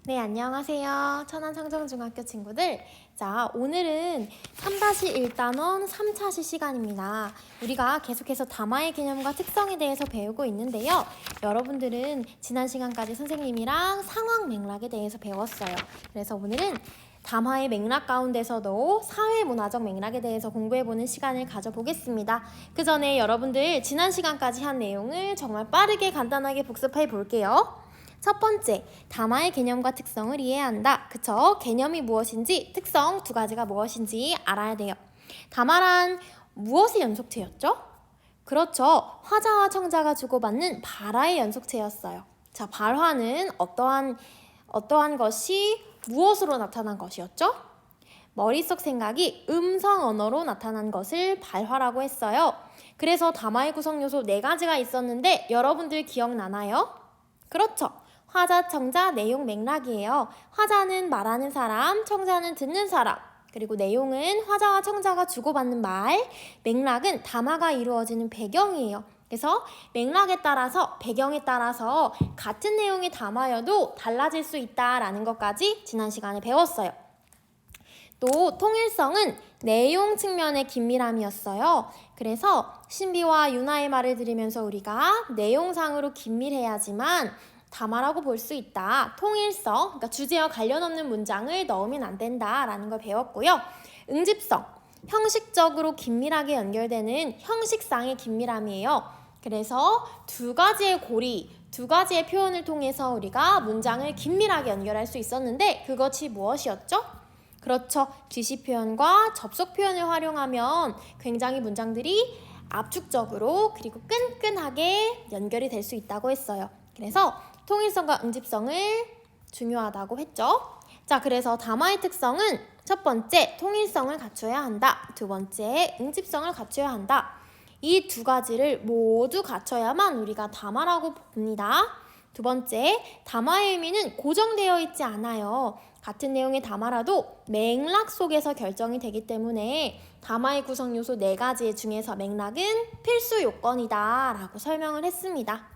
네, 안녕하세요. 천안상정중학교 친구들. 자, 오늘은 3-1단원 3차시 시간입니다. 우리가 계속해서 담화의 개념과 특성에 대해서 배우고 있는데요. 여러분들은 지난 시간까지 선생님이랑 상황 맥락에 대해서 배웠어요. 그래서 오늘은 담화의 맥락 가운데서도 사회문화적 맥락에 대해서 공부해보는 시간을 가져보겠습니다. 그 전에 여러분들 지난 시간까지 한 내용을 정말 빠르게 간단하게 복습해 볼게요. 첫 번째, 담화의 개념과 특성을 이해한다. 그쵸? 개념이 무엇인지, 특성 두 가지가 무엇인지 알아야 돼요. 담화란 무엇의 연속체였죠? 그렇죠. 화자와 청자가 주고받는 발화의 연속체였어요. 자, 발화는 어떠한 것이 무엇으로 나타난 것이었죠? 머릿속 생각이 음성 언어로 나타난 것을 발화라고 했어요. 그래서 담화의 구성 요소 4가지가 있었는데 여러분들 기억나나요? 그렇죠. 화자, 청자, 내용, 맥락이에요. 화자는 말하는 사람, 청자는 듣는 사람. 그리고 내용은 화자와 청자가 주고받는 말, 맥락은 담화가 이루어지는 배경이에요. 그래서 맥락에 따라서, 배경에 따라서 같은 내용의 담화여도 달라질 수 있다라는 것까지 지난 시간에 배웠어요. 또 통일성은 내용 측면의 긴밀함이었어요. 그래서 신비와 윤하의 말을 들으면서 우리가 내용상으로 긴밀해야지만 담화라고 볼 수 있다. 통일성, 그러니까 주제와 관련 없는 문장을 넣으면 안 된다라는 걸 배웠고요. 응집성, 형식적으로 긴밀하게 연결되는 형식상의 긴밀함이에요. 그래서 두 가지의 고리, 두 가지의 표현을 통해서 우리가 문장을 긴밀하게 연결할 수 있었는데 그것이 무엇이었죠? 그렇죠. 지시 표현과 접속 표현을 활용하면 굉장히 문장들이 압축적으로 그리고 끈끈하게 연결이 될 수 있다고 했어요. 그래서 통일성과 응집성을 중요하다고 했죠. 자, 그래서 담화의 특성은 첫 번째, 통일성을 갖춰야 한다. 두 번째, 응집성을 갖춰야 한다. 이 두 가지를 모두 갖춰야만 우리가 담화라고 봅니다. 두 번째, 담화의 의미는 고정되어 있지 않아요. 같은 내용의 담화라도 맥락 속에서 결정이 되기 때문에 담화의 구성 요소 4가지 중에서 맥락은 필수 요건이다 라고 설명을 했습니다.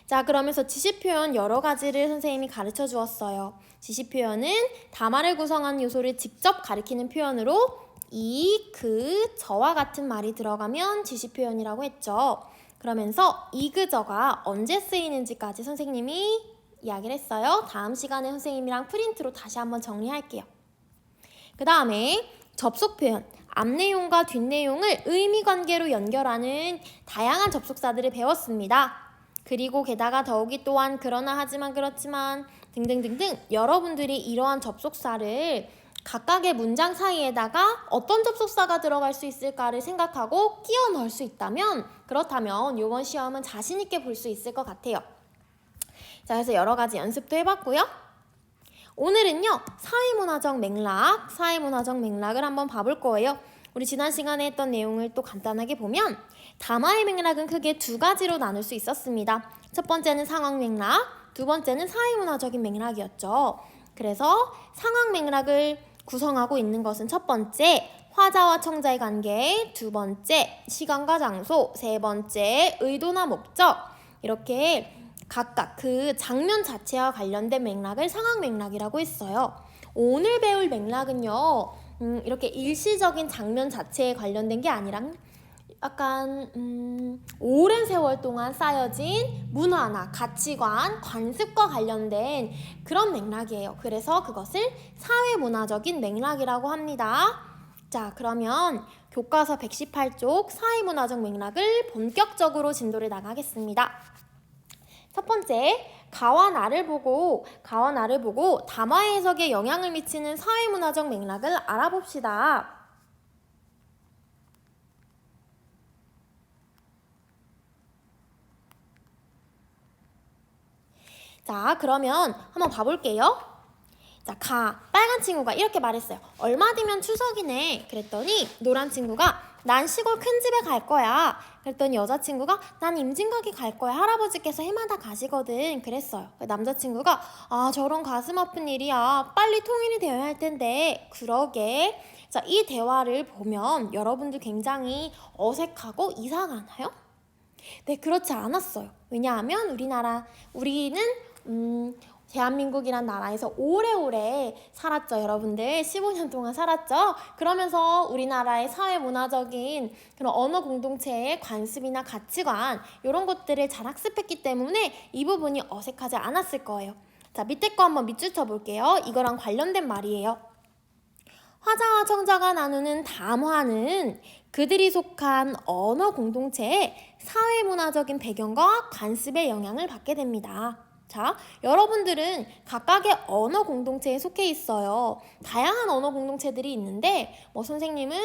자, 그러면서 지시표현 여러 가지를 선생님이 가르쳐 주었어요. 지시표현은 담화를 구성한 요소를 직접 가리키는 표현으로 이, 그, 저와 같은 말이 들어가면 지시표현이라고 했죠. 그러면서 이, 그, 저가 언제 쓰이는지까지 선생님이 이야기를 했어요. 다음 시간에 선생님이랑 프린트로 다시 한번 정리할게요. 그 다음에 접속 표현, 앞 내용과 뒷 내용을 의미 관계로 연결하는 다양한 접속사들을 배웠습니다. 그리고 게다가 더욱이 또한 그러나 하지만 그렇지만 등등등등 여러분들이 이러한 접속사를 각각의 문장 사이에다가 어떤 접속사가 들어갈 수 있을까를 생각하고 끼워 넣을 수 있다면 그렇다면 이번 시험은 자신 있게 볼 수 있을 것 같아요. 자, 그래서 여러 가지 연습도 해봤고요. 오늘은요, 사회문화적 맥락을 한번 봐볼 거예요. 우리 지난 시간에 했던 내용을 또 간단하게 보면 담화의 맥락은 크게 2가지로 나눌 수 있었습니다. 첫 번째는 상황 맥락, 두 번째는 사회문화적인 맥락이었죠. 그래서 상황 맥락을 구성하고 있는 것은 첫 번째, 화자와 청자의 관계, 두 번째, 시간과 장소, 세 번째, 의도나 목적, 이렇게 각각 그 장면 자체와 관련된 맥락을 상황 맥락이라고 했어요. 오늘 배울 맥락은요, 이렇게 일시적인 장면 자체에 관련된 게 아니라 약간 오랜 세월 동안 쌓여진 문화나 가치관, 관습과 관련된 그런 맥락이에요. 그래서 그것을 사회문화적인 맥락이라고 합니다. 자, 그러면 교과서 118쪽 사회문화적 맥락을 본격적으로 진도를 나가겠습니다. 첫 번째, 가와 나를 보고 담화의 해석에 영향을 미치는 사회문화적 맥락을 알아봅시다. 자, 그러면 한번 봐볼게요. 자, 빨간 친구가 이렇게 말했어요. 얼마 뒤면 추석이네. 그랬더니 노란 친구가 난 시골 큰 집에 갈 거야. 그랬더니 여자친구가 난 임진각에 갈 거야. 할아버지께서 해마다 가시거든. 그랬어요. 남자친구가 저런 가슴 아픈 일이야. 빨리 통일이 되어야 할 텐데. 그러게. 자, 이 대화를 보면 여러분들 굉장히 어색하고 이상하나요? 네, 그렇지 않았어요. 왜냐하면 우리는 대한민국이란 나라에서 오래오래 살았죠. 여러분들 15년 동안 살았죠. 그러면서 우리나라의 사회문화적인 그런 언어 공동체의 관습이나 가치관 이런 것들을 잘 학습했기 때문에 이 부분이 어색하지 않았을 거예요. 자, 밑에 거 한번 밑줄 쳐볼게요. 이거랑 관련된 말이에요. 화자와 청자가 나누는 담화는 그들이 속한 언어 공동체의 사회문화적인 배경과 관습의 영향을 받게 됩니다. 자, 여러분들은 각각의 언어 공동체에 속해 있어요. 다양한 언어 공동체들이 있는데 선생님은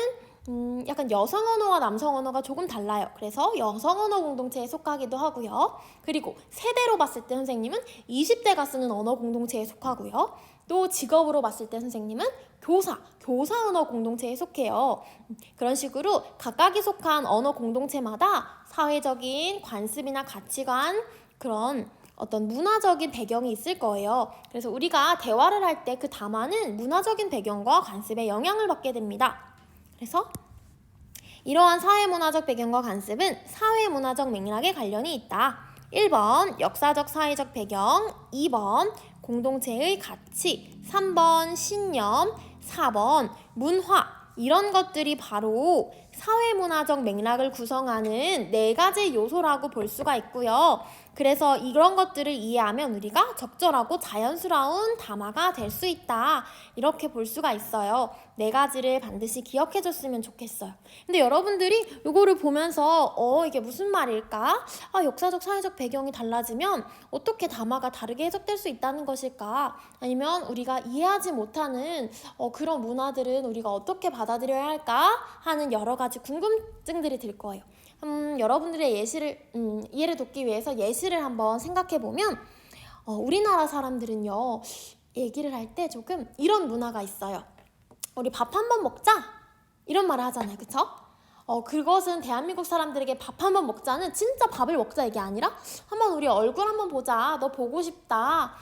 약간 여성 언어와 남성 언어가 조금 달라요. 그래서 여성 언어 공동체에 속하기도 하고요. 그리고 세대로 봤을 때 선생님은 20대가 쓰는 언어 공동체에 속하고요. 또 직업으로 봤을 때 선생님은 교사 언어 공동체에 속해요. 그런 식으로 각각이 속한 언어 공동체마다 사회적인 관습이나 가치관, 그런 어떤 문화적인 배경이 있을 거예요. 그래서 우리가 대화를 할 때 그 담화는 문화적인 배경과 관습에 영향을 받게 됩니다. 그래서 이러한 사회문화적 배경과 관습은 사회문화적 맥락에 관련이 있다. 1번 역사적 사회적 배경, 2번 공동체의 가치, 3번 신념, 4번 문화, 이런 것들이 바로 사회문화적 맥락을 구성하는 4가지 요소라고 볼 수가 있고요. 그래서 이런 것들을 이해하면 우리가 적절하고 자연스러운 담화가 될 수 있다. 이렇게 볼 수가 있어요. 4가지를 반드시 기억해줬으면 좋겠어요. 근데 여러분들이 이거를 보면서 이게 무슨 말일까? 역사적 사회적 배경이 달라지면 어떻게 담화가 다르게 해석될 수 있다는 것일까? 아니면 우리가 이해하지 못하는 그런 문화들은 우리가 어떻게 받아들여야 할까? 하는 여러 가지 궁금증들이 들 거예요. 여러분들의 이해를 돕기 위해서 예시를 한번 생각해보면 우리나라 사람들은요, 얘기를 할 때 조금 이런 문화가 있어요. 우리 밥 한번 먹자, 이런 말을 하잖아요. 그쵸? 그것은 대한민국 사람들에게 밥 한번 먹자는 진짜 밥을 먹자 이게 아니라 한번 우리 얼굴 한번 보자, 너 보고 싶다,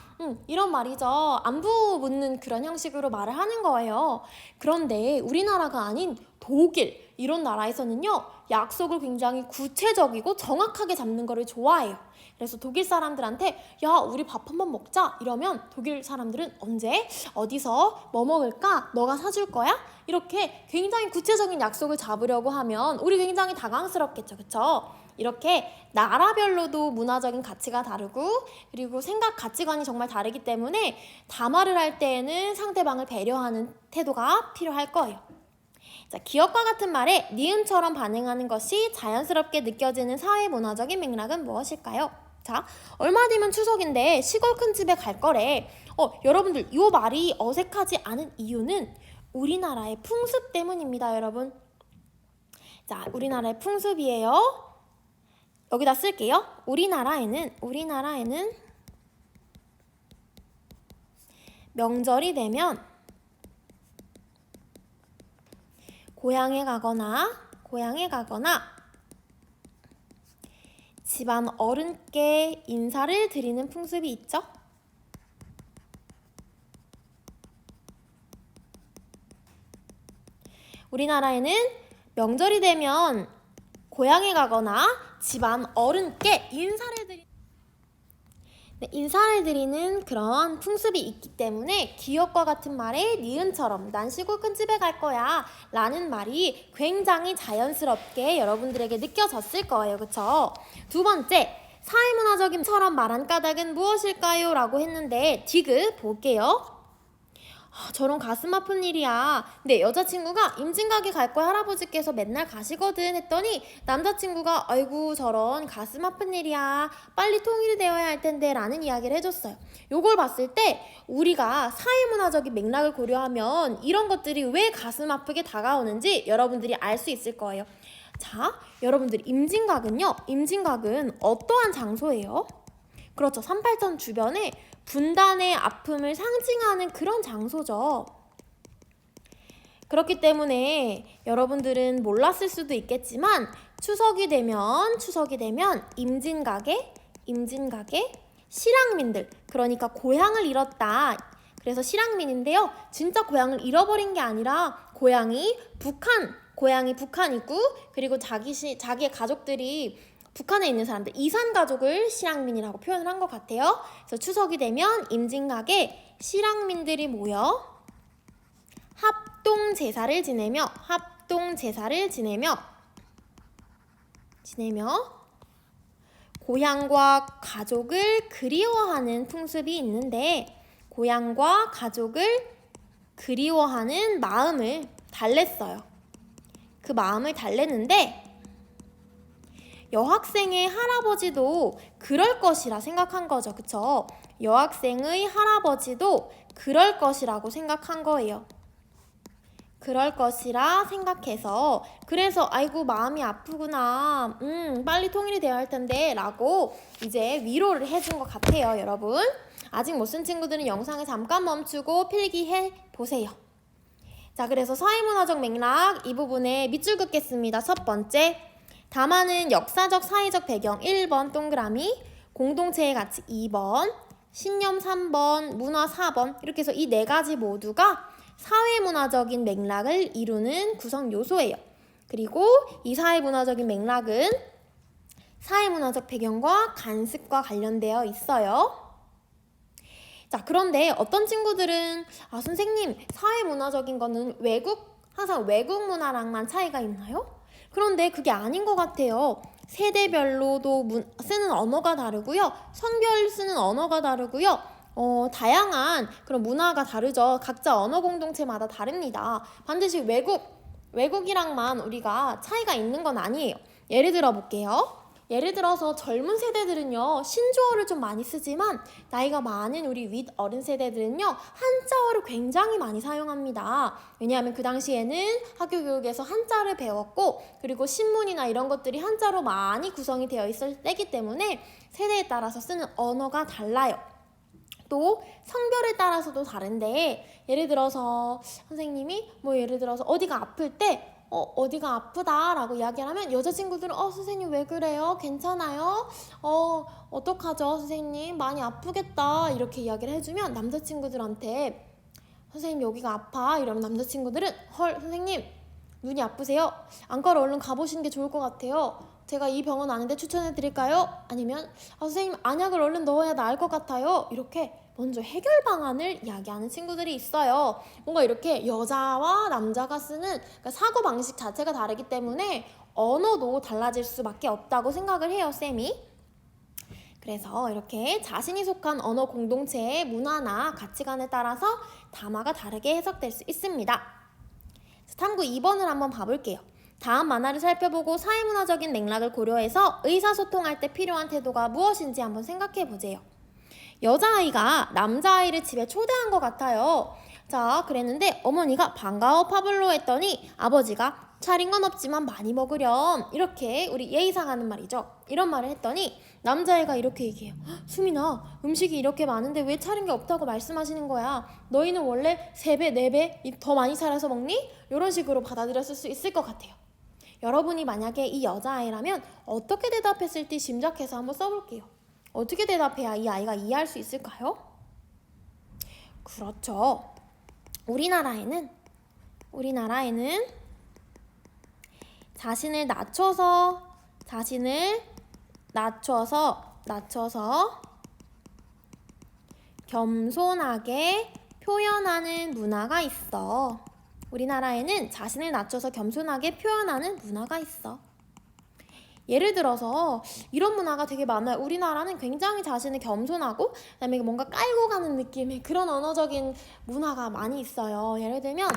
이런 말이죠. 안부 묻는 그런 형식으로 말을 하는 거예요. 그런데 우리나라가 아닌 독일, 이런 나라에서는요, 약속을 굉장히 구체적이고 정확하게 잡는 거를 좋아해요. 그래서 독일 사람들한테 야, 우리 밥 한번 먹자 이러면 독일 사람들은 언제? 어디서? 뭐 먹을까? 너가 사줄 거야? 이렇게 굉장히 구체적인 약속을 잡으려고 하면 우리 굉장히 당황스럽겠죠. 그쵸? 이렇게 나라별로도 문화적인 가치가 다르고 그리고 생각 가치관이 정말 다르기 때문에 담화를 할 때에는 상대방을 배려하는 태도가 필요할 거예요. 자, 기억과 같은 말에 니은처럼 반응하는 것이 자연스럽게 느껴지는 사회문화적인 맥락은 무엇일까요? 자, 얼마 뒤면 추석인데 시골 큰 집에 갈 거래. 여러분들 이 말이 어색하지 않은 이유는 우리나라의 풍습 때문입니다, 여러분. 자, 우리나라의 풍습이에요. 여기다 쓸게요. 우리나라에는 명절이 되면 고향에 가거나 집안 어른께 인사를 드리는 풍습이 있죠. 우리나라에는 명절이 되면 고향에 가거나 집안 어른께 인사를 드리는 그런 풍습이 있기 때문에 기억과 같은 말에 니은처럼 난 시골 큰 집에 갈 거야 라는 말이 굉장히 자연스럽게 여러분들에게 느껴졌을 거예요. 그쵸? 2번째, 사회문화적인처럼 말한 까닭은 무엇일까요? 라고 했는데 디귿 볼게요. 저런 가슴 아픈 일이야. 내 여자친구가 임진각에 갈 거야 할아버지께서 맨날 가시거든 했더니 남자친구가 아이고 저런 가슴 아픈 일이야. 빨리 통일이 되어야 할 텐데 라는 이야기를 해줬어요. 요걸 봤을 때 우리가 사회문화적인 맥락을 고려하면 이런 것들이 왜 가슴 아프게 다가오는지 여러분들이 알 수 있을 거예요. 자, 여러분들 임진각은 어떠한 장소예요? 그렇죠. 3.8선 주변에 분단의 아픔을 상징하는 그런 장소죠. 그렇기 때문에 여러분들은 몰랐을 수도 있겠지만 추석이 되면 임진각에 실향민들, 그러니까 고향을 잃었다. 그래서 실향민인데요. 진짜 고향을 잃어버린 게 아니라 고향이 북한이고 그리고 자기의 가족들이 북한에 있는 사람들 이산가족을 실향민이라고 표현을 한 것 같아요. 그래서 추석이 되면 임진각에 실향민들이 모여 합동제사를 지내며 고향과 가족을 그리워하는 풍습이 있는데, 고향과 가족을 그리워하는 마음을 달랬어요. 그 마음을 달랬는데 여학생의 할아버지도 그럴 것이라 생각한 거죠. 그쵸? 여학생의 할아버지도 그럴 것이라고 생각한 거예요. 그럴 것이라 생각해서, 그래서 아이고 마음이 아프구나, 빨리 통일이 되어야 할 텐데 라고 이제 위로를 해준 것 같아요. 여러분, 아직 못 쓴 친구들은 영상을 잠깐 멈추고 필기해 보세요. 자, 그래서 사회문화적 맥락 이 부분에 밑줄 긋겠습니다. 첫 번째, 담화는 역사적 사회적 배경 1번 동그라미, 공동체의 가치 2번, 신념 3번, 문화 4번, 이렇게 해서 이 네 가지 모두가 사회문화적인 맥락을 이루는 구성 요소예요. 그리고 이 사회문화적인 맥락은 사회문화적 배경과 관습과 관련되어 있어요. 자, 그런데 어떤 친구들은 선생님, 사회문화적인 거는 항상 외국 문화랑만 차이가 있나요? 그런데 그게 아닌 것 같아요. 세대별로도 쓰는 언어가 다르고요. 성별 쓰는 언어가 다르고요. 다양한 그런 문화가 다르죠. 각자 언어 공동체마다 다릅니다. 반드시 외국이랑만 우리가 차이가 있는 건 아니에요. 예를 들어 볼게요. 예를 들어서 젊은 세대들은요, 신조어를 좀 많이 쓰지만 나이가 많은 우리 윗 어른 세대들은요, 한자어를 굉장히 많이 사용합니다. 왜냐하면 그 당시에는 학교 교육에서 한자를 배웠고, 그리고 신문이나 이런 것들이 한자로 많이 구성이 되어 있을 때이기 때문에 세대에 따라서 쓰는 언어가 달라요. 또 성별에 따라서도 다른데, 예를 들어서 선생님이 예를 들어서 어디가 아플 때 어디가 아프다라고 이야기를 하면 여자친구들은 선생님 왜 그래요? 괜찮아요? 어떡하죠? 선생님 많이 아프겠다 이렇게 이야기를 해주면, 남자친구들한테 선생님 여기가 아파 이러면 남자친구들은 헐 선생님 눈이 아프세요? 안과를 얼른 가보시는 게 좋을 것 같아요. 제가 이 병원 아는데 추천해 드릴까요? 아니면 선생님 안약을 얼른 넣어야 나을 것 같아요. 이렇게 먼저 해결 방안을 이야기하는 친구들이 있어요. 뭔가 이렇게 여자와 남자가 쓰는 사고방식 자체가 다르기 때문에 언어도 달라질 수밖에 없다고 생각을 해요, 쌤이. 그래서 이렇게 자신이 속한 언어 공동체의 문화나 가치관에 따라서 담화가 다르게 해석될 수 있습니다. 탐구 2번을 한번 봐볼게요. 다음 만화를 살펴보고 사회문화적인 맥락을 고려해서 의사소통할 때 필요한 태도가 무엇인지 한번 생각해 보세요. 여자아이가 남자아이를 집에 초대한 것 같아요. 자, 그랬는데 어머니가 반가워 파블로 했더니 아버지가 차린 건 없지만 많이 먹으렴, 이렇게 우리 예의상 하는 말이죠. 이런 말을 했더니 남자애가 이렇게 얘기해요. 수민아, 음식이 이렇게 많은데 왜 차린 게 없다고 말씀하시는 거야? 너희는 원래 3배, 4배 더 많이 차려서 먹니? 이런 식으로 받아들였을 수 있을 것 같아요. 여러분이 만약에 이 여자아이라면 어떻게 대답했을지 짐작해서 한번 써볼게요. 어떻게 대답해야 이 아이가 이해할 수 있을까요? 그렇죠. 우리나라에는 자신을 낮춰서 겸손하게 표현하는 문화가 있어. 우리나라에는 자신을 낮춰서 겸손하게 표현하는 문화가 있어. 예를 들어서 이런 문화가 되게 많아요. 우리나라는 굉장히 자신을 겸손하고 그다음에 뭔가 깔고 가는 느낌의 그런 언어적인 문화가 많이 있어요. 예를 들면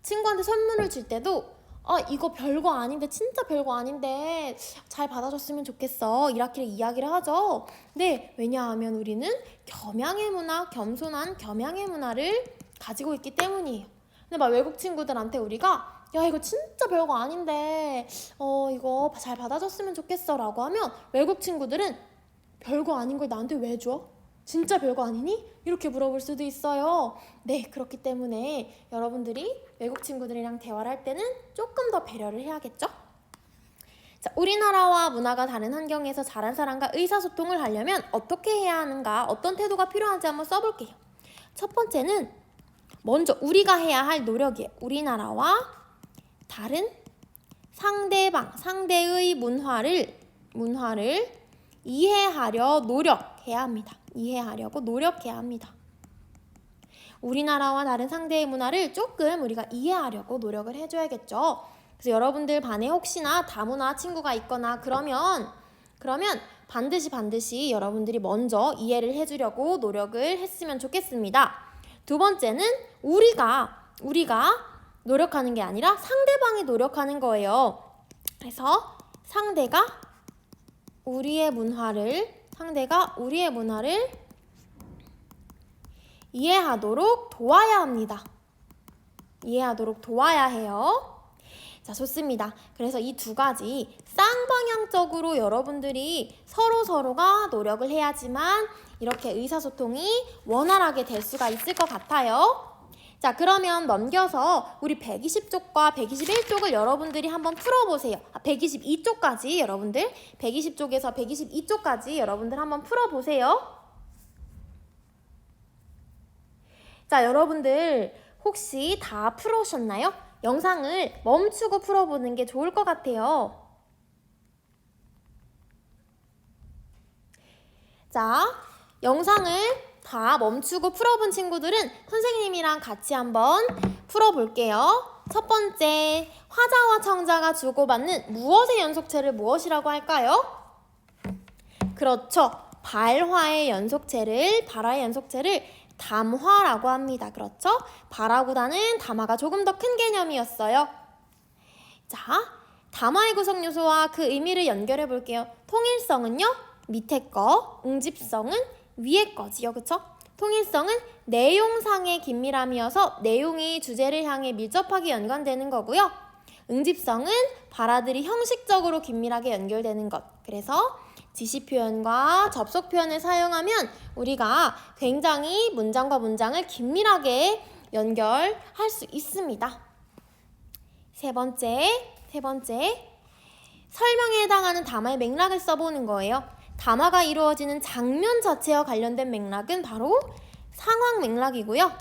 친구한테 선물을 줄 때도 이거 별거 아닌데, 진짜 별거 아닌데 잘 받아줬으면 좋겠어, 이렇게 이야기를 하죠. 네, 왜냐하면 우리는 겸양의 문화, 겸손한 겸양의 문화를 가지고 있기 때문이에요. 근데 막 외국 친구들한테 우리가 야 이거 진짜 별거 아닌데 이거 잘 받아줬으면 좋겠어 라고 하면 외국 친구들은 별거 아닌 걸 나한테 왜 줘? 진짜 별거 아니니? 이렇게 물어볼 수도 있어요. 네, 그렇기 때문에 여러분들이 외국 친구들이랑 대화를 할 때는 조금 더 배려를 해야겠죠? 자, 우리나라와 문화가 다른 환경에서 다른 사람과 의사소통을 하려면 어떻게 해야 하는가, 어떤 태도가 필요한지 한번 써볼게요. 첫 번째는 먼저 우리가 해야 할 노력이에요. 우리나라와 다른 상대의 문화를 문화를 이해하려 노력해야 합니다. 이해하려고 노력해야 합니다. 우리나라와 다른 상대의 문화를 조금 우리가 이해하려고 노력을 해줘야겠죠. 그래서 여러분들 반에 혹시나 다문화 친구가 있거나 그러면 반드시 여러분들이 먼저 이해를 해주려고 노력을 했으면 좋겠습니다. 두 번째는 우리가 노력하는 게 아니라 상대방이 노력하는 거예요. 그래서 상대가 우리의 문화를 이해하도록 도와야 합니다. 이해하도록 도와야 해요. 자, 좋습니다. 그래서 이 두 가지 쌍방향적으로 여러분들이 서로가 노력을 해야지만 이렇게 의사소통이 원활하게 될 수가 있을 것 같아요. 자, 그러면 넘겨서 우리 120쪽과 121쪽을 여러분들이 한번 풀어보세요. 122쪽까지 여러분들, 120쪽에서 122쪽까지 여러분들 한번 풀어보세요. 자, 여러분들 혹시 다 풀으셨나요? 영상을 멈추고 풀어보는 게 좋을 것 같아요. 자, 영상을 다 멈추고 풀어본 친구들은 선생님이랑 같이 한번 풀어볼게요. 첫 번째, 화자와 청자가 주고받는 무엇의 연속체를 무엇이라고 할까요? 그렇죠. 발화의 연속체를 담화라고 합니다. 그렇죠? 발화보다는 담화가 조금 더 큰 개념이었어요. 자, 담화의 구성 요소와 그 의미를 연결해 볼게요. 통일성은요, 밑에 거, 응집성은 위에 거지요. 그쵸? 통일성은 내용상의 긴밀함이어서 내용이 주제를 향해 밀접하게 연관되는 거고요. 응집성은 발화들이 형식적으로 긴밀하게 연결되는 것. 그래서 지시 표현과 접속 표현을 사용하면 우리가 굉장히 문장과 문장을 긴밀하게 연결할 수 있습니다. 세 번째, 설명에 해당하는 담화의 맥락을 써보는 거예요. 담화가 이루어지는 장면 자체와 관련된 맥락은 바로 상황 맥락이고요.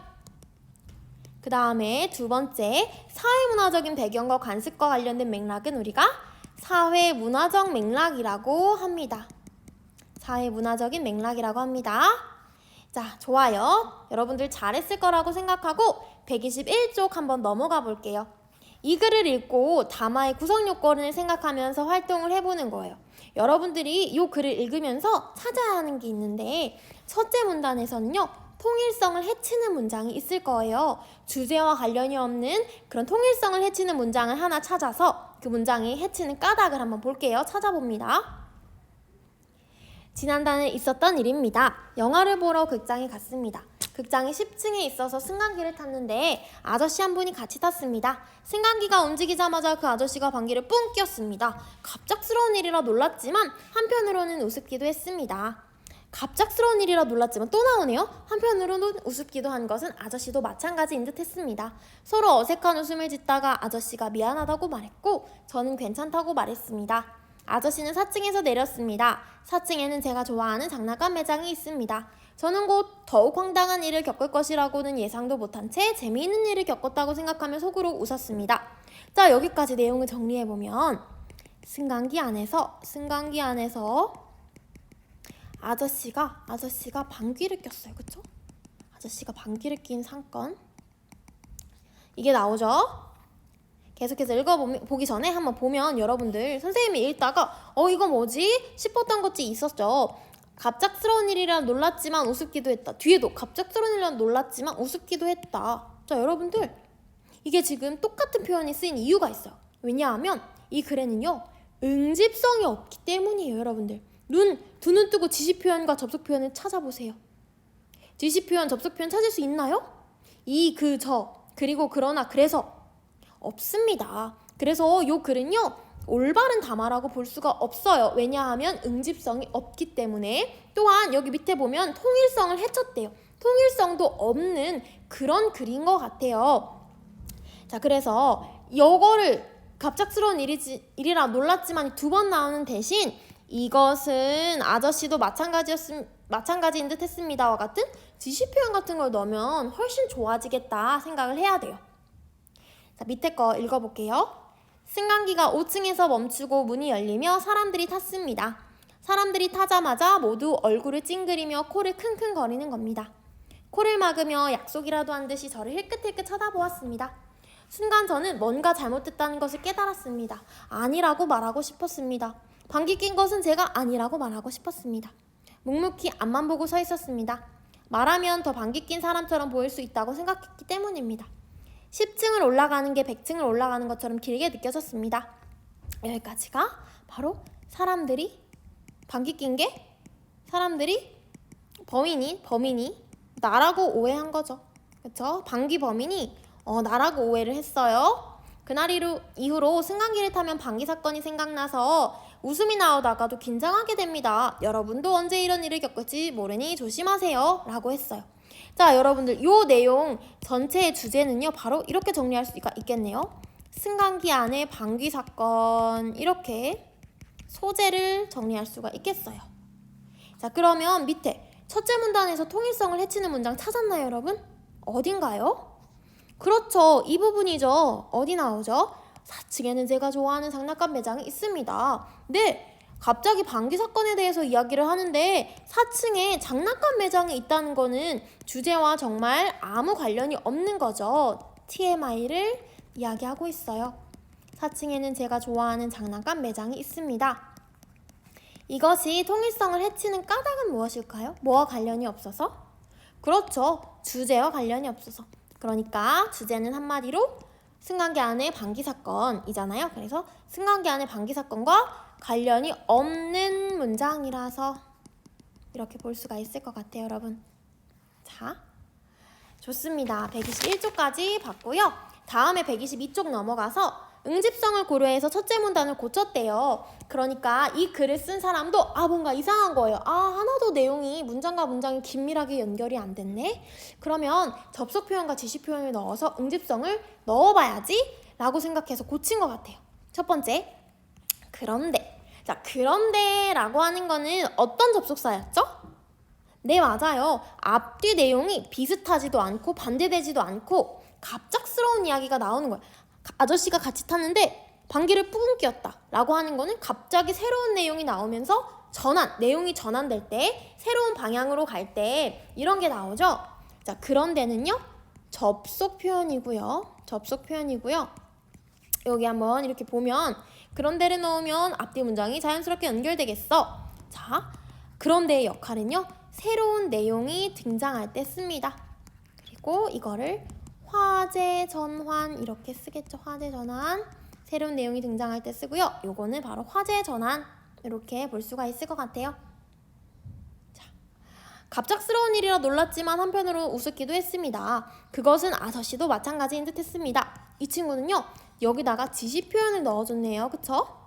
그 다음에 두 번째, 사회문화적인 배경과 관습과 관련된 맥락은 우리가 사회문화적 맥락이라고 합니다. 사회문화적인 맥락이라고 합니다. 자, 좋아요. 여러분들 잘했을 거라고 생각하고 121쪽 한번 넘어가 볼게요. 이 글을 읽고 담화의 구성 요건을 생각하면서 활동을 해보는 거예요. 여러분들이 이 글을 읽으면서 찾아야 하는 게 있는데 첫째 문단에서는요, 통일성을 해치는 문장이 있을 거예요. 주제와 관련이 없는 그런 통일성을 해치는 문장을 하나 찾아서 그 문장이 해치는 까닭을 한번 볼게요. 찾아봅니다. 지난달에 있었던 일입니다. 영화를 보러 극장에 갔습니다. 극장이 10층에 있어서 승강기를 탔는데 아저씨 한 분이 같이 탔습니다. 승강기가 움직이자마자 그 아저씨가 방귀를 뿡 뀌었습니다. 갑작스러운 일이라 놀랐지만 한편으로는 우습기도 했습니다. 갑작스러운 일이라 놀랐지만 또 나오네요. 한편으로는 우습기도 한 것은 아저씨도 마찬가지인 듯 했습니다. 서로 어색한 웃음을 짓다가 아저씨가 미안하다고 말했고 저는 괜찮다고 말했습니다. 아저씨는 4층에서 내렸습니다. 4층에는 제가 좋아하는 장난감 매장이 있습니다. 저는 곧 더욱 황당한 일을 겪을 것이라고는 예상도 못한 채 재미있는 일을 겪었다고 생각하며 속으로 웃었습니다. 자, 여기까지 내용을 정리해보면 승강기 안에서 아저씨가 방귀를 꼈어요. 그쵸? 아저씨가 방귀를 낀 사건, 이게 나오죠? 계속해서 읽어보기 전에 한번 보면 여러분들 선생님이 읽다가 이거 뭐지? 싶었던 것이 있었죠. 갑작스러운 일이라 놀랐지만 우습기도 했다. 뒤에도 갑작스러운 일이라 놀랐지만 우습기도 했다. 자, 여러분들 이게 지금 똑같은 표현이 쓰인 이유가 있어요. 왜냐하면 이 글에는요, 응집성이 없기 때문이에요. 여러분들 두 눈 뜨고 지시 표현과 접속 표현을 찾아보세요. 지시 표현, 접속 표현 찾을 수 있나요? 이, 그, 저, 그리고, 그러나, 그래서 없습니다. 그래서 이 글은요, 올바른 담화라고 볼 수가 없어요. 왜냐하면 응집성이 없기 때문에. 또한 여기 밑에 보면 통일성을 해쳤대요. 통일성도 없는 그런 글인 것 같아요. 자, 그래서 이거를 갑작스러운 일이라 놀랐지만 두 번 나오는 대신 이것은 아저씨도 마찬가지인 듯 했습니다와 같은 지시 표현 같은 걸 넣으면 훨씬 좋아지겠다 생각을 해야 돼요. 자, 밑에 거 읽어볼게요. 승강기가 5층에서 멈추고 문이 열리며 사람들이 탔습니다. 사람들이 타자마자 모두 얼굴을 찡그리며 코를 킁킁거리는 겁니다. 코를 막으며 약속이라도 한 듯이 저를 힐끗힐끗 쳐다보았습니다. 순간 저는 뭔가 잘못됐다는 것을 깨달았습니다. 아니라고 말하고 싶었습니다. 방귀 낀 것은 제가 아니라고 말하고 싶었습니다. 묵묵히 앞만 보고 서 있었습니다. 말하면 더 방귀 낀 사람처럼 보일 수 있다고 생각했기 때문입니다. 10층을 올라가는 게 100층을 올라가는 것처럼 길게 느껴졌습니다. 여기까지가 바로 사람들이 방귀 낀 게 사람들이 범인이 나라고 오해한 거죠. 그쵸? 방귀 범인이 나라고 오해를 했어요. 그날 이후로 승강기를 타면 방귀 사건이 생각나서 웃음이 나오다가도 긴장하게 됩니다. 여러분도 언제 이런 일을 겪을지 모르니 조심하세요 라고 했어요. 자, 여러분들 요 내용 전체의 주제는요 바로 이렇게 정리할 수가 있겠네요. 승강기 안에 방귀 사건, 이렇게 소재를 정리할 수가 있겠어요. 자, 그러면 밑에 첫째 문단에서 통일성을 해치는 문장 찾았나요, 여러분? 어딘가요? 그렇죠, 이 부분이죠. 어디 나오죠? 4층에는 제가 좋아하는 장난감 매장이 있습니다. 네, 갑자기 방귀 사건에 대해서 이야기를 하는데 4층에 장난감 매장이 있다는 거는 주제와 정말 아무 관련이 없는 거죠. TMI를 이야기하고 있어요. 4층에는 제가 좋아하는 장난감 매장이 있습니다. 이것이 통일성을 해치는 까닭은 무엇일까요? 뭐와 관련이 없어서? 그렇죠, 주제와 관련이 없어서. 그러니까 주제는 한마디로 승강기 안의 방귀 사건이잖아요. 그래서 승강기 안의 방귀 사건과 관련이 없는 문장이라서 이렇게 볼 수가 있을 것 같아요, 여러분. 자, 좋습니다. 121쪽까지 봤고요. 다음에 122쪽 넘어가서 응집성을 고려해서 첫째 문단을 고쳤대요. 그러니까 이 글을 쓴 사람도 뭔가 이상한 거예요. 하나도 내용이 문장과 문장이 긴밀하게 연결이 안 됐네. 그러면 접속 표현과 지시 표현을 넣어서 응집성을 넣어봐야지 라고 생각해서 고친 것 같아요. 첫 번째, 그런데. 자, 그런데라고 하는 거는 어떤 접속사였죠? 네, 맞아요. 앞뒤 내용이 비슷하지도 않고 반대되지도 않고 갑작스러운 이야기가 나오는 거예요. 아저씨가 같이 탔는데 방귀를 뿜 뀌었다 라고 하는 거는 갑자기 새로운 내용이 나오면서 내용이 전환될 때, 새로운 방향으로 갈 때 이런 게 나오죠. 자, 그런데는요 접속 표현이고요. 여기 한번 이렇게 보면 그런데를 넣으면 앞뒤 문장이 자연스럽게 연결되겠어. 자, 그런데의 역할은요 새로운 내용이 등장할 때 씁니다. 그리고 이거를 화제 전환 이렇게 쓰겠죠. 화제 전환, 새로운 내용이 등장할 때 쓰고요. 요거는 바로 화제 전환 이렇게 볼 수가 있을 것 같아요. 자, 갑작스러운 일이라 놀랐지만 한편으로 우습기도 했습니다. 그것은 아저씨도 마찬가지인 듯 했습니다. 이 친구는요 여기다가 지시 표현을 넣어줬네요. 그쵸?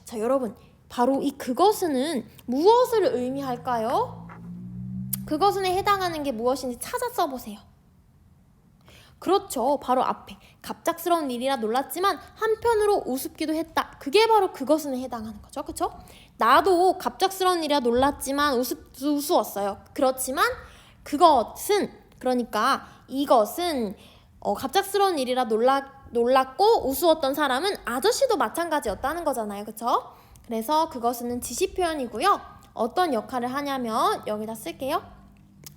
자, 여러분 바로 이 그것은 무엇을 의미할까요? 그것은에 해당하는 게 무엇인지 찾아 써보세요. 그렇죠, 바로 앞에 갑작스러운 일이라 놀랐지만 한편으로 우습기도 했다. 그게 바로 그것은에 해당하는 거죠. 그쵸? 나도 갑작스러운 일이라 놀랐지만 우스웠어요. 그렇지만 그것은, 그러니까 이것은 갑작스러운 일이라 놀랐고 우스웠던 사람은 아저씨도 마찬가지였다는 거잖아요. 그쵸? 그래서 그것은 지시 표현이고요. 어떤 역할을 하냐면 여기다 쓸게요.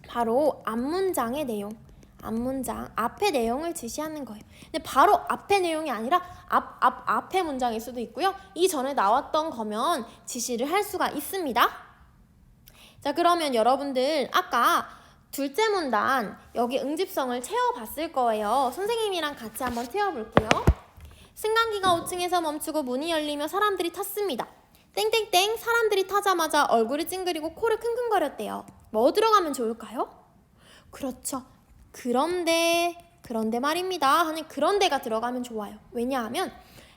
바로 앞문장의 내용, 앞문장, 앞의 내용을 지시하는 거예요. 근데 바로 앞의 내용이 아니라 앞의 문장일 수도 있고요. 이전에 나왔던 거면 지시를 할 수가 있습니다. 자, 그러면 여러분들 아까 둘째 문단 여기 응집성을 채워봤을 거예요. 선생님이랑 같이 한번 채워볼게요. 승강기가 5층에서 멈추고 문이 열리며 사람들이 탔습니다. 땡땡땡, 사람들이 타자마자 얼굴이 찡그리고 코를 킁킁거렸대요. 뭐 들어가면 좋을까요? 그렇죠, 그런데 말입니다 하는 그런데가 들어가면 좋아요. 왜냐하면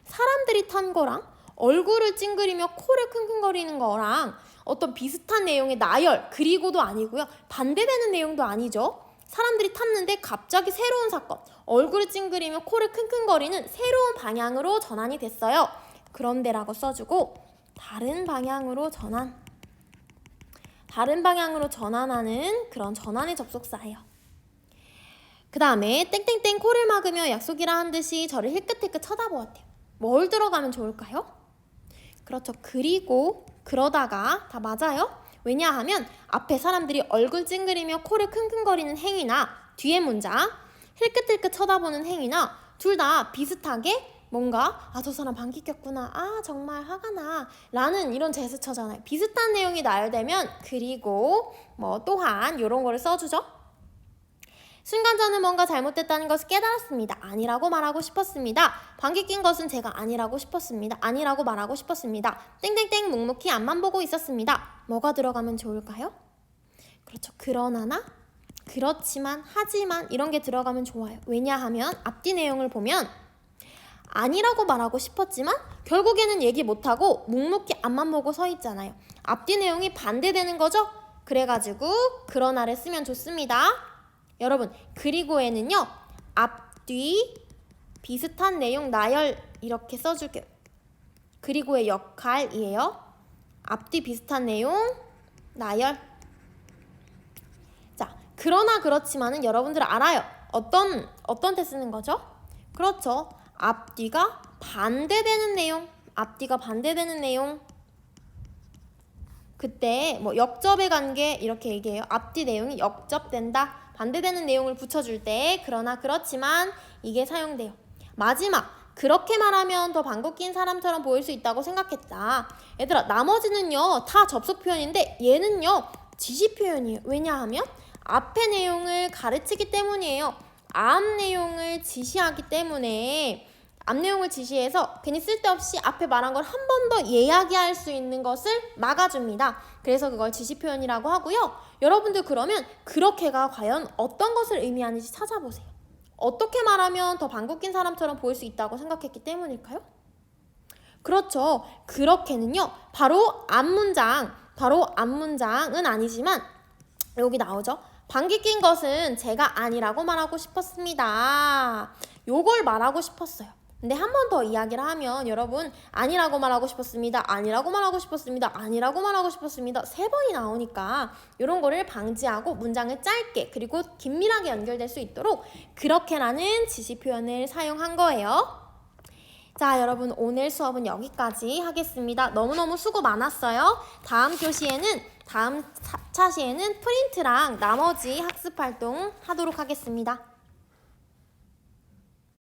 사람들이 탄 거랑 얼굴을 찡그리며 코를 킁킁거리는 거랑 어떤 비슷한 내용의 나열, 그리고도 아니고요. 반대되는 내용도 아니죠. 사람들이 탔는데 갑자기 새로운 사건, 얼굴을 찡그리며 코를 킁킁거리는 새로운 방향으로 전환이 됐어요. 그런데라고 써주고 다른 방향으로 전환하는 그런 전환의 접속사예요. 그 다음에 땡땡땡 코를 막으며 약속이라 한 듯이 저를 힐끗힐끗 쳐다보았대요. 뭘 들어가면 좋을까요? 그렇죠. 그리고 그러다가 다 맞아요. 왜냐하면 앞에 사람들이 얼굴 찡그리며 코를 킁킁거리는 행위나 뒤에 문장 힐끗힐끗 쳐다보는 행위나 둘 다 비슷하게 뭔가 저 사람 방귀 꼈구나, 정말 화가 나 라는 이런 제스처잖아요. 비슷한 내용이 나열되면 그리고 뭐 또한 이런 거를 써주죠. 순간 저는 뭔가 잘못됐다는 것을 깨달았습니다. 아니라고 말하고 싶었습니다. 방귀 낀 것은 제가 아니라고 싶었습니다. 아니라고 말하고 싶었습니다. 땡땡땡 묵묵히 앞만 보고 있었습니다. 뭐가 들어가면 좋을까요? 그렇죠. 그러나나, 그렇지만, 하지만 이런 게 들어가면 좋아요. 왜냐하면 앞뒤 내용을 보면 아니라고 말하고 싶었지만 결국에는 얘기 못하고 묵묵히 앞만 보고 서 있잖아요. 앞뒤 내용이 반대되는 거죠? 그래가지고 그러나를 쓰면 좋습니다. 여러분, 그리고에는요 앞뒤 비슷한 내용 나열 이렇게 써줄게요. 그리고의 역할이에요. 앞뒤 비슷한 내용 나열. 자, 그러나 그렇지만은 여러분들 알아요. 어떤 때 쓰는 거죠? 그렇죠. 앞뒤가 반대되는 내용. 앞뒤가 반대되는 내용. 그때 뭐 역접의 관계 이렇게 얘기해요. 앞뒤 내용이 역접된다. 반대되는 내용을 붙여줄 때 그러나 그렇지만 이게 사용돼요. 마지막, 그렇게 말하면 더 방귀 낀 사람처럼 보일 수 있다고 생각했다. 얘들아, 나머지는요 다 접속 표현인데 얘는요 지시 표현이에요. 왜냐하면 앞의 내용을 가르치기 때문이에요. 앞 내용을 지시하기 때문에 앞 내용을 지시해서 괜히 쓸데없이 앞에 말한 걸 한 번 더 이야기할 수 있는 것을 막아줍니다. 그래서 그걸 지시 표현이라고 하고요. 여러분들 그러면 그렇게가 과연 어떤 것을 의미하는지 찾아보세요. 어떻게 말하면 더 방귀 낀 사람처럼 보일 수 있다고 생각했기 때문일까요? 그렇죠. 그렇게는요. 바로 앞문장은 아니지만 여기 나오죠. 방귀 낀 것은 제가 아니라고 말하고 싶었습니다. 요걸 말하고 싶었어요. 근데 한 번 더 이야기를 하면 여러분 아니라고 말하고 싶었습니다. 아니라고 말하고 싶었습니다. 아니라고 말하고 싶었습니다. 3번이 나오니까 이런 거를 방지하고 문장을 짧게 그리고 긴밀하게 연결될 수 있도록 그렇게라는 지시 표현을 사용한 거예요. 자, 여러분 오늘 수업은 여기까지 하겠습니다. 너무너무 수고 많았어요. 다음 차시에는 프린트랑 나머지 학습 활동 하도록 하겠습니다.